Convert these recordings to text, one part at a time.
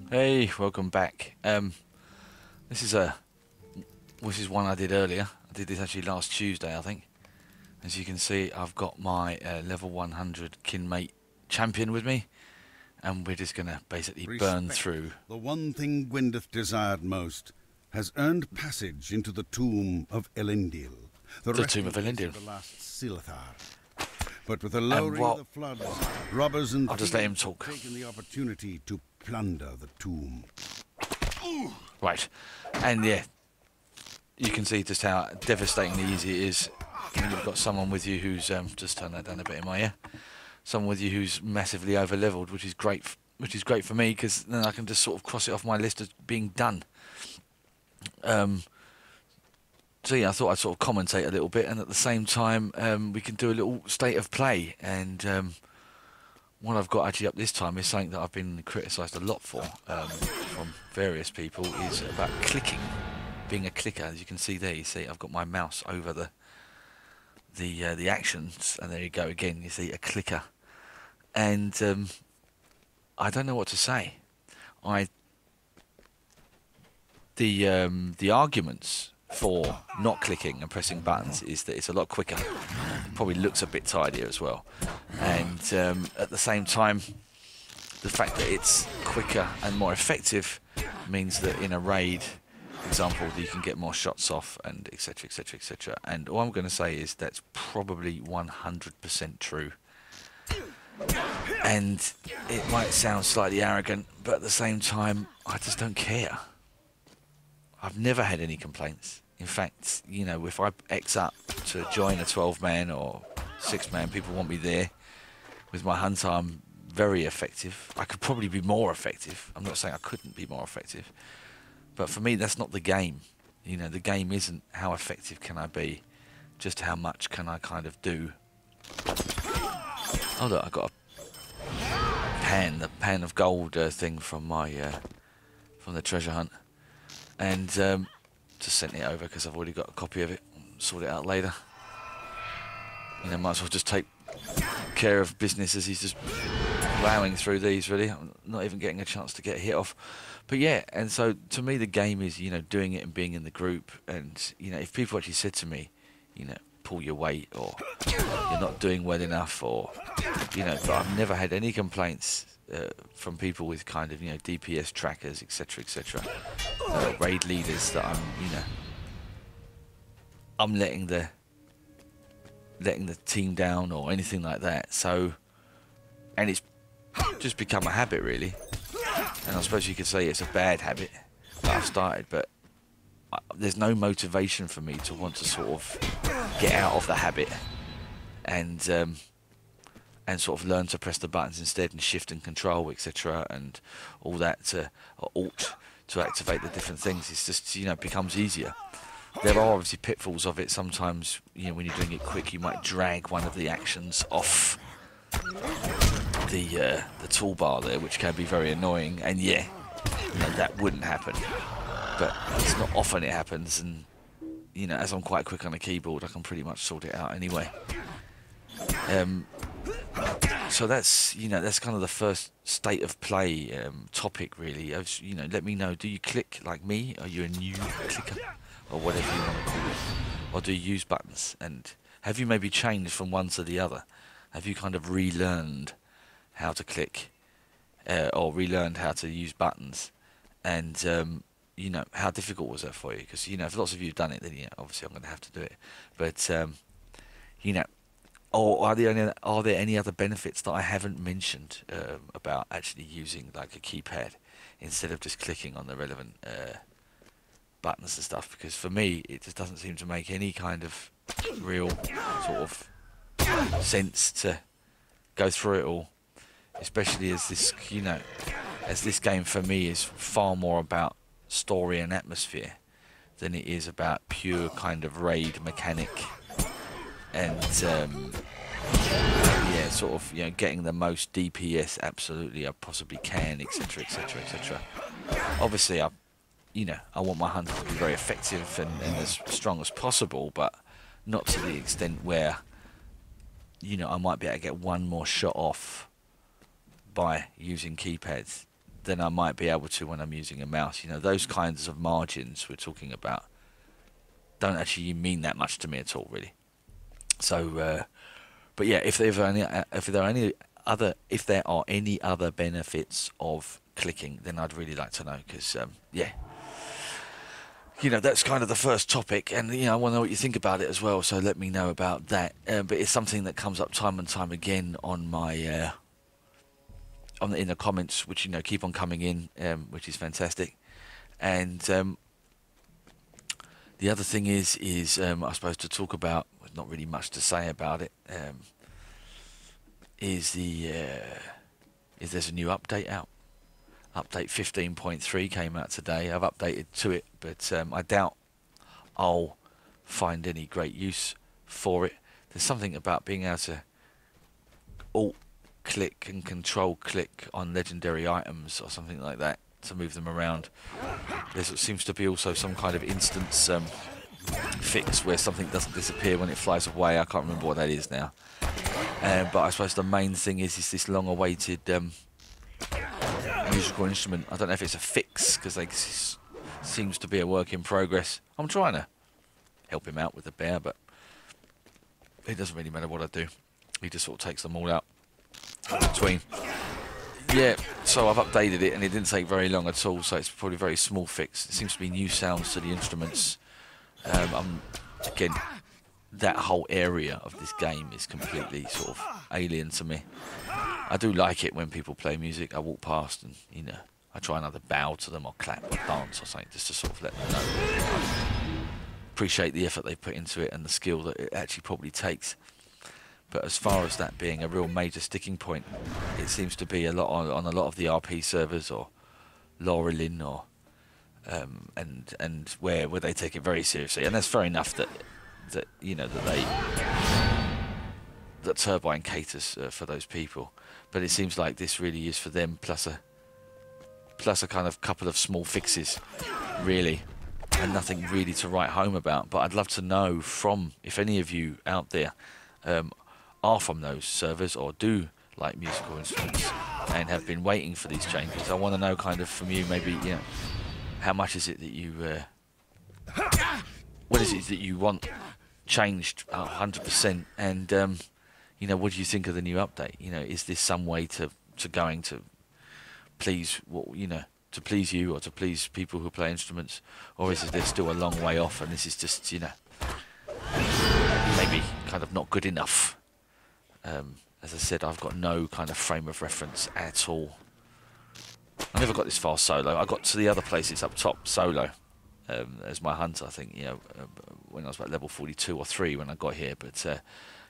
Hey, welcome back. This is one I did earlier. I did this actually last Tuesday, I think. As you can see, I've got my level 100 kinmate champion with me, and we're just gonna basically burn through. The one thing Gwyndeth desired most has earned passage into the tomb of Elendil. The tomb of Elendil. The last Silithar. But with the lowering of the floods, robbers and I'll just let him talk. have taken the opportunity to plunder the tomb. Right, and yeah, you can see just how devastatingly easy it is when you've got someone with you who's just turn that down a bit in my ear. Someone with you who's massively over leveled, which is great. Which is great for me because then I can just sort of cross it off my list as being done. So yeah, I thought I'd sort of commentate a little bit, and at the same time, we can do a little state of play. And what I've got actually up this time is something that I've been criticised a lot for from various people, is about clicking, being a clicker. As you can see there, you see I've got my mouse over the actions, and there you go again. You see a clicker, and I don't know what to say. The arguments for not clicking and pressing buttons is that it's a lot quicker. It probably looks a bit tidier as well, and at the same time, the fact that it's quicker and more effective means that in a raid, for example, you can get more shots off, and etc, etc, etc. And all I'm going to say is that's probably 100% true. And it might sound slightly arrogant, but at the same time, I just don't care. I've never had any complaints. In fact, you know, if I X up to join a 12-man or 6-man, people want me there. With my hunter, I'm very effective. I could probably be more effective. I'm not saying I couldn't be more effective. But for me, that's not the game. You know, the game isn't how effective can I be, just how much can I kind of do. Oh look, I got the pan of gold thing from my from the treasure hunt. And just sent it over because I've already got a copy of it. Sort it out later. You know, might as well just take care of business as he's just plowing through these. Really, I'm not even getting a chance to get a hit off. But yeah, and so to me, the game is, you know, doing it and being in the group. And you know, if people actually said to me, you know, pull your weight, or you're not doing well enough, or you know, but I've never had any complaints from people with kind of, you know, DPS trackers, etc, etc, raid leaders, that I'm letting the team down or anything like that. So, and it's just become a habit really, and I suppose you could say it's a bad habit that I've started, but there's no motivation for me to want to sort of get out of the habit and sort of learn to press the buttons instead, and shift and control, etc, and all that, to alt to activate the different things. It's just, you know, it becomes easier. There are obviously pitfalls of it. Sometimes, you know, when you're doing it quick, you might drag one of the actions off the toolbar there, which can be very annoying. And yeah, you know, that wouldn't happen, but it's not often it happens. And you know, as I'm quite quick on the keyboard, I can pretty much sort it out anyway. So that's, you know, that's kind of the first state of play topic really. You know, let me know, do you click like me? Are you a new clicker, or whatever you want to call it? Or do you use buttons? And have you maybe changed from one to the other? Have you kind of relearned how to click, or relearned how to use buttons? And you know, how difficult was that for you? Because, you know, if lots of you have done it, then yeah, obviously I'm going to have to do it. But you know, or are there any other benefits that I haven't mentioned about actually using like a keypad instead of just clicking on the relevant buttons and stuff? Because for me, it just doesn't seem to make any kind of real sort of sense to go through it all, especially as this, you know, as this game for me is far more about story and atmosphere than it is about pure kind of raid mechanic and yeah, sort of, you know, getting the most DPS absolutely I possibly can, etc, etc, etc. Obviously, you know, I want my hunter to be very effective and as strong as possible, but not to the extent where, you know, I might be able to get one more shot off by using keypads than I might be able to when I'm using a mouse. You know, those kinds of margins we're talking about don't actually mean that much to me at all, really. So, but yeah, if there are any other benefits of clicking, then I'd really like to know, because yeah, you know, that's kind of the first topic, and you know, I want to know what you think about it as well. So let me know about that. But it's something that comes up time and time again on my in the comments, which, you know, keep on coming in, which is fantastic. And the other thing is I suppose to talk about, not really much to say about it, is there's a new update out. Update 15.3 came out today. I've updated to it, but I doubt I'll find any great use for it. There's something about being able to alt-click and control-click on legendary items or something like that to move them around. There seems to be also some kind of instance fix where something doesn't disappear when it flies away. I can't remember what that is now. But I suppose the main thing is this long-awaited musical instrument. I don't know if it's a fix, because it seems to be a work in progress. I'm trying to help him out with the bear, but it doesn't really matter what I do. He just sort of takes them all out in between. Yeah, so I've updated it, and it didn't take very long at all, so it's probably a very small fix. It seems to be new sounds to the instruments. Again, that whole area of this game is completely sort of alien to me. I do like it when people play music. I walk past and, you know, I try and either bow to them or clap or dance or something, just to sort of let them know. I appreciate the effort they put into it and the skill that it actually probably takes. But as far as that being a real major sticking point, it seems to be a lot on a lot of the RP servers or Lorelin or and where they take it very seriously, and that's fair enough that you know that Turbine caters for those people. But it seems like this really is for them, plus a kind of couple of small fixes, really, and nothing really to write home about. But I'd love to know if any of you out there are from those servers or do like musical instruments and have been waiting for these changes. I want to know kind of from you, maybe, you know, how much is it that you what is it that you want changed 100%, and you know, what do you think of the new update? You know, is this some way to please to please you or to please people who play instruments, or is there still a long way off and this is just, you know, maybe kind of not good enough? As I said, I've got no kind of frame of reference at all. I never got this far solo. I got to the other places up top solo as my hunter, I think, you know, when I was about level 42 or 3 when I got here. But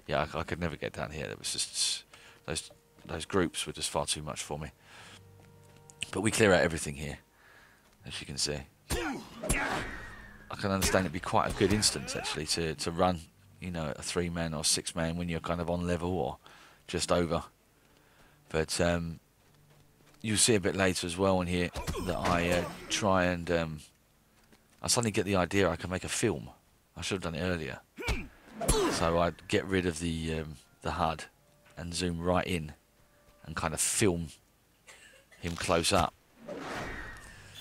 yeah, I could never get down here. There was just those groups were just far too much for me. But we clear out everything here, as you can see. I can understand it'd be quite a good instance actually to run, you know, a 3-man or 6-man when you're kind of on level or just over. But you'll see a bit later as well in here that I try and I suddenly get the idea I can make a film. I should have done it earlier. So I'd get rid of the HUD and zoom right in and kind of film him close up.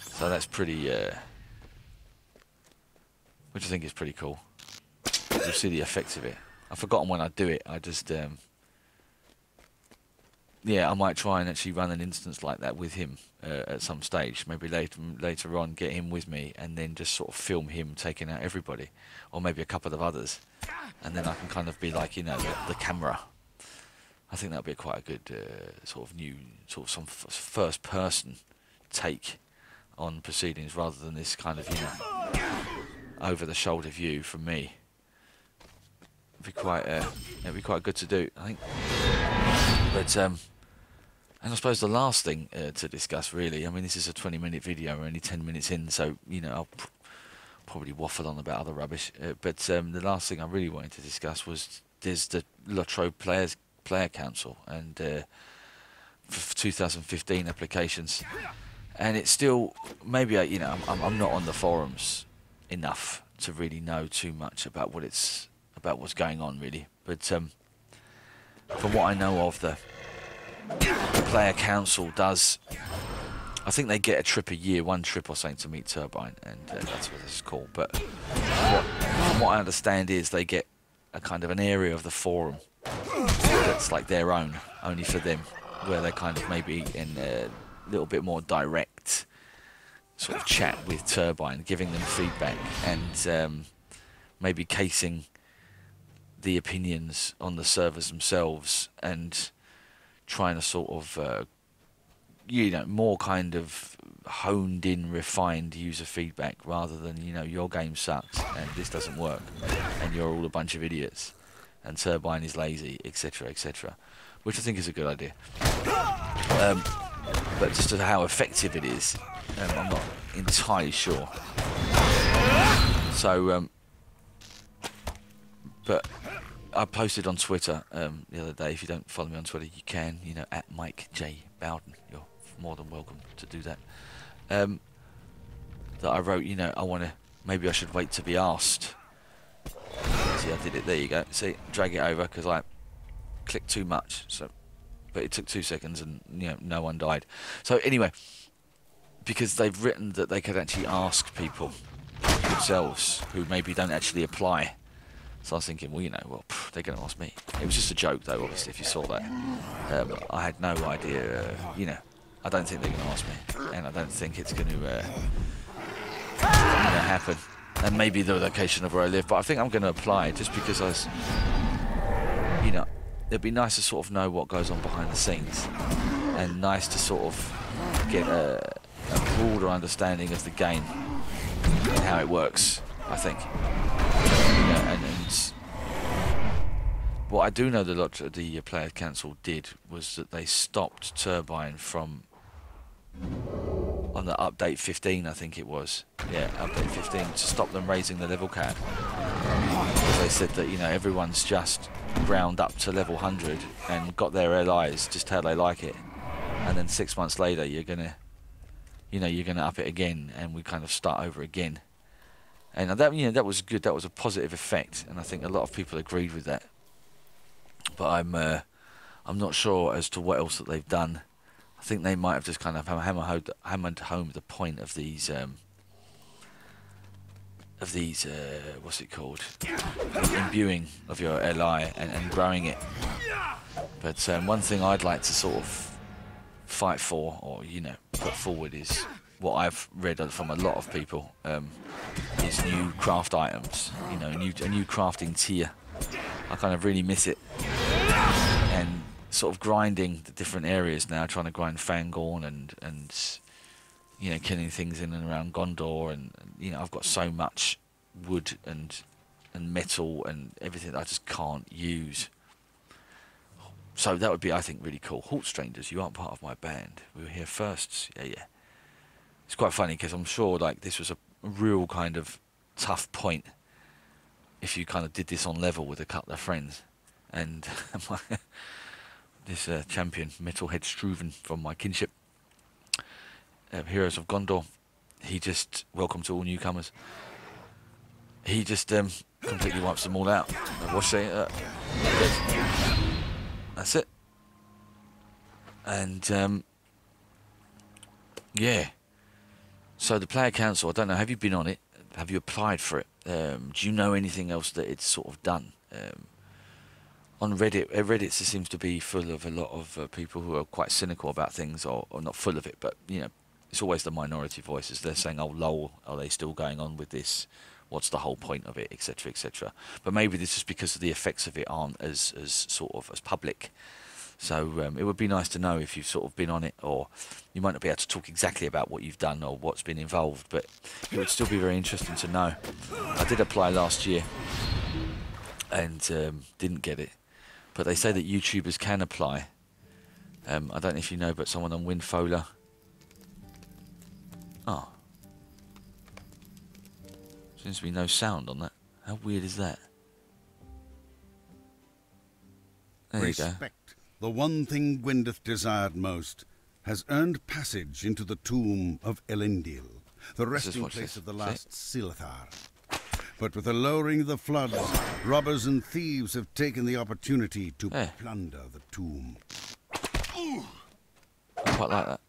So that's pretty which I think is pretty cool. You'll see the effects of it. I've forgotten when I do it. I just yeah, I might try and actually run an instance like that with him at some stage. Maybe later on, get him with me, and then just sort of film him taking out everybody, or maybe a couple of others, and then I can kind of be like, you know, the camera. I think that'd be quite a good sort of new, sort of some first-person take on proceedings, rather than this kind of, you know, over-the-shoulder view from me. It'd be quite good to do, I think. But and I suppose the last thing to discuss, really, I mean, this is a 20-minute video, we're only 10 minutes in, so, you know, I'll probably waffle on about other rubbish. But the last thing I really wanted to discuss was there's the LotRO Player Council, and for 2015 applications, and it's still, maybe you know, I'm not on the forums enough to really know too much about what's going on, really. But from what I know of, the Player Council does I think they get a trip a year, one trip or something to meet Turbine, and that's what this is called. But from what I understand is they get a kind of an area of the forum that's like their own, only for them, where they kind of maybe in a little bit more direct sort of chat with Turbine, giving them feedback and maybe casing the opinions on the servers themselves and trying to sort of more kind of honed in, refined user feedback rather than, your game sucks and this doesn't work and you're all a bunch of idiots and Turbine is lazy, etc., etc., which I think is a good idea. But just to how effective it is, I'm not entirely sure. So, but I posted on Twitter the other day. If you don't follow me on Twitter, you can. At Mike J Bowden. You're more than welcome to do that. That I wrote. Maybe I should wait to be asked. See, I did it. There you go. See, drag it over because I clicked too much. So, but it took 2 seconds, and no one died. So anyway, because they've written that they could actually ask people themselves who maybe don't actually apply. So I was thinking, they're going to ask me. It was just a joke, though, obviously, if you saw that. I had no idea, I don't think they're going to ask me. And I don't think it's going to happen. And maybe the location of where I live. But I think I'm going to apply just because it'd be nice to sort of know what goes on behind the scenes. And nice to sort of get a broader understanding of the game and how it works, I think. And what I do know the Player Council did was that they stopped Turbine from, on the update 15 I think it was, update 15, to stop them raising the level cap. Because they said that everyone's just ground up to level 100 and got their LIs just how they like it, and then 6 months later you're gonna up it again and we kind of start over again. And that was good. That was a positive effect, and I think a lot of people agreed with that. But I'm not sure as to what else that they've done. I think they might have just kind of hammered home the point of these what's it called, imbuing of your LI and growing it. But one thing I'd like to sort of fight for, or put forward, is what I've read from a lot of people, is new craft items. A new crafting tier. I kind of really miss it, and sort of grinding the different areas now, trying to grind Fangorn and killing things in and around Gondor, and I've got so much wood and metal and everything that I just can't use. So that would be, I think, really cool. Halt Strangers, you aren't part of my band. We were here first. Yeah. It's quite funny because I'm sure this was a real kind of tough point if you kind of did this on level with a couple of friends. And this champion, Metalhead Struven from my kinship, Heroes of Gondor, he just, welcome to all newcomers, he just completely wipes them all out. That's it. And so the Player Council, I don't know, have you been on it? Have you applied for it? Do you know anything else that it's sort of done? On Reddit, Reddit seems to be full of a lot of people who are quite cynical about things, or not full of it, but it's always the minority voices. They're saying, "Oh, lol, are they still going on with this? What's the whole point of it, etc., etc." But maybe this is because of the effects of it aren't as public. So it would be nice to know if you've sort of been on it, or you might not be able to talk exactly about what you've done or what's been involved, but it would still be very interesting to know. I did apply last year and didn't get it, but they say that YouTubers can apply. I don't know if you know, but someone on Windfola. Oh. Seems to be no sound on that. How weird is that? There you go. The one thing Gwyndeth desired most, has earned passage into the tomb of Elendil, the resting place of the last Silthar. But with the lowering of the floods, robbers and thieves have taken the opportunity to plunder the tomb. I quite like that.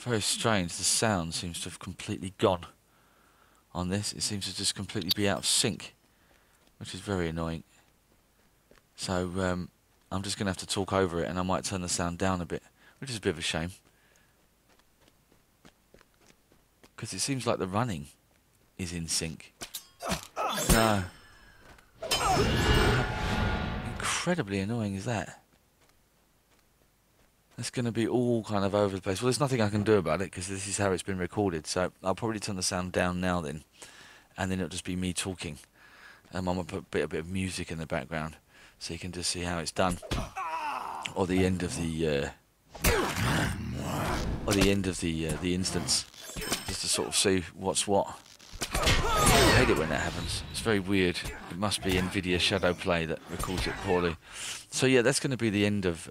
Very strange. The sound seems to have completely gone on this. It seems to just completely be out of sync, which is very annoying. So I'm just going to have to talk over it, and I might turn the sound down a bit, which is a bit of a shame. Because it seems like the running is in sync. No. Incredibly annoying is that. It's going to be all kind of over the place. Well, there's nothing I can do about it because this is how it's been recorded. So I'll probably turn the sound down now then, and then it'll just be me talking. I'm going to put a bit of music in the background so you can just see how it's done, or the end of the the instance, just to sort of see what's what. I hate it when that happens. It's very weird. It must be NVIDIA Shadow Play that records it poorly. So yeah, that's going to be the end of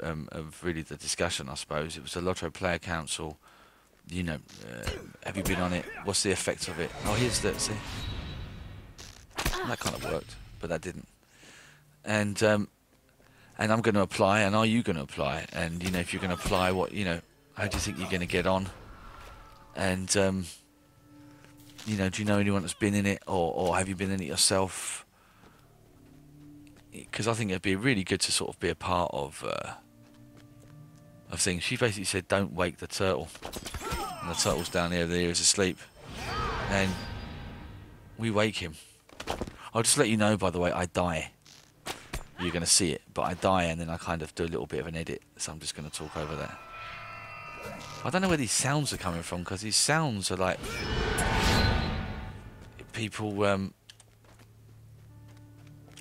really the discussion, I suppose. It was the LotRO Player Council. You know, have you been on it? What's the effect of it? Oh, here's that. See, that kind of worked, but that didn't. And I'm going to apply. And are you going to apply? And you know, if you're going to apply, what how do you think you're going to get on? And you know, do you know anyone that's been in it, or have you been in it yourself? Because I think it'd be really good to sort of be a part of things. She basically said, "Don't wake the turtle," and the turtle's down there. There is asleep, and we wake him. I'll just let you know, by the way, I die. You're going to see it, but I die, and then I kind of do a little bit of an edit. So I'm just going to talk over that. I don't know where these sounds are coming from, because these sounds are like people,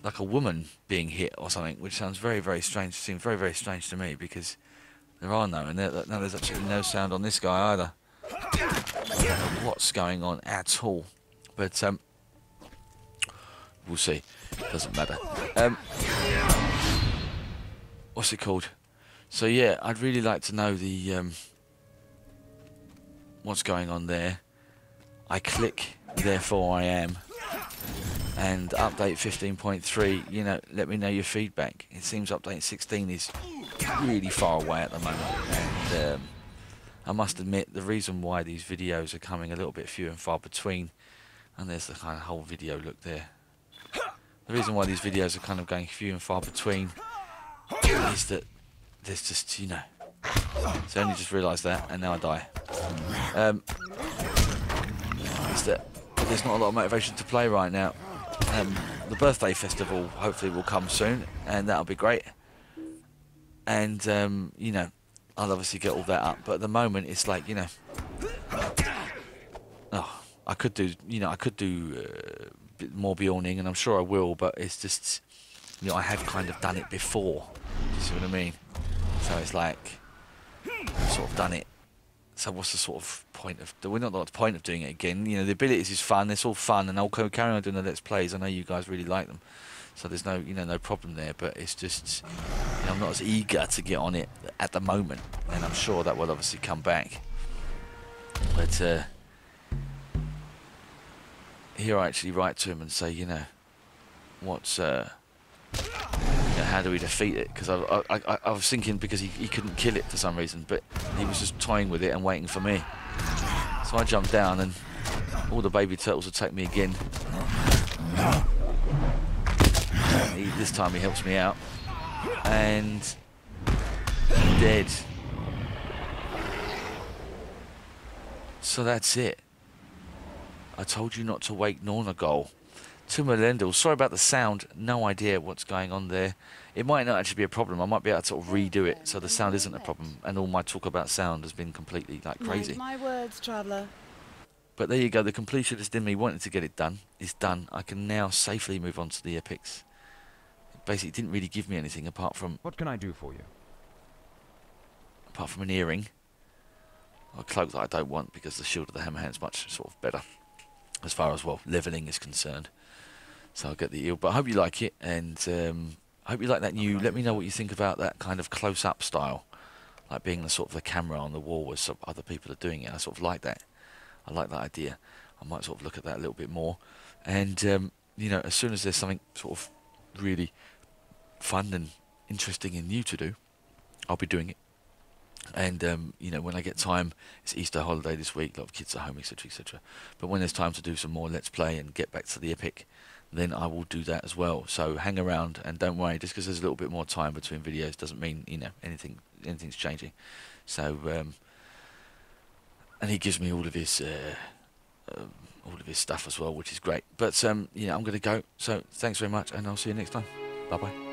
like a woman being hit or something, which sounds very, very strange. Seems very, very strange to me, because there are no, and there's absolutely no sound on this guy either. I don't know what's going on at all, but we'll see. Doesn't matter. What's it called? So yeah, I'd really like to know the what's going on there. I click therefore I am, and update 15.3, you know, let me know your feedback. It seems update 16 is really far away at the moment, and I must admit the reason why these videos are coming a little bit few and far between, and there's the kind of whole video look there. The reason why these videos are kind of going few and far between is that there's just, you know, so I only just realised that, and now I die. Is that there's not a lot of motivation to play right now. The birthday festival hopefully will come soon, and that'll be great. And you know, I'll obviously get all that up, but at the moment it's like, you know, oh, I could do, you know, I could do bit more Bjorning, and I'm sure I will, but it's just, you know, I have kind of done it before. Do you see what I mean? So it's like, I've sort of done it. So what's the sort of point of, we're not the point of doing it again. You know, the abilities is fun, it's all fun, and I'll carry on doing the Let's Plays. I know you guys really like them, so there's no, you know, no problem there, but it's just, you know, I'm not as eager to get on it at the moment, and I'm sure that will obviously come back. But here I actually write to him and say, you know, what's, you know, how do we defeat it? Because I was thinking, because he couldn't kill it for some reason, but he was just toying with it and waiting for me. So I jumped down, and all the baby turtles attack me again. This time he helps me out, and dead. So that's it. I told you not to wake Nornagol. To Elendil, sorry about the sound, no idea what's going on there. It might not actually be a problem. I might be able to sort of redo it so the sound isn't a problem, and all my talk about sound has been completely like crazy. Mind my words, traveller. But there you go, the completionist in me wanted to get it done is done. I can now safely move on to the epics. It basically didn't really give me anything apart from... What can I do for you? Apart from an earring. Or a cloak that I don't want, because the Shield of the Hammerhand's much sort of better. As far as, well, levelling is concerned. So I'll get the eel. But I hope you like it, and I hope you like that new... Let me know what you think about that kind of close-up style. Like being the sort of the camera on the wall as other people are doing it. I sort of like that. I like that idea. I might sort of look at that a little bit more. And, you know, as soon as there's something sort of really fun and interesting and new to do, I'll be doing it. And you know, when I get time, it's Easter holiday this week, a lot of kids at home, etc, etc. But when there's time to do some more Let's Play and get back to the epic, then I will do that as well. So hang around and don't worry, just because there's a little bit more time between videos doesn't mean, you know, anything's changing. So and he gives me all of his stuff as well, which is great. But you know, I'm going to go. So thanks very much, and I'll see you next time. Bye bye.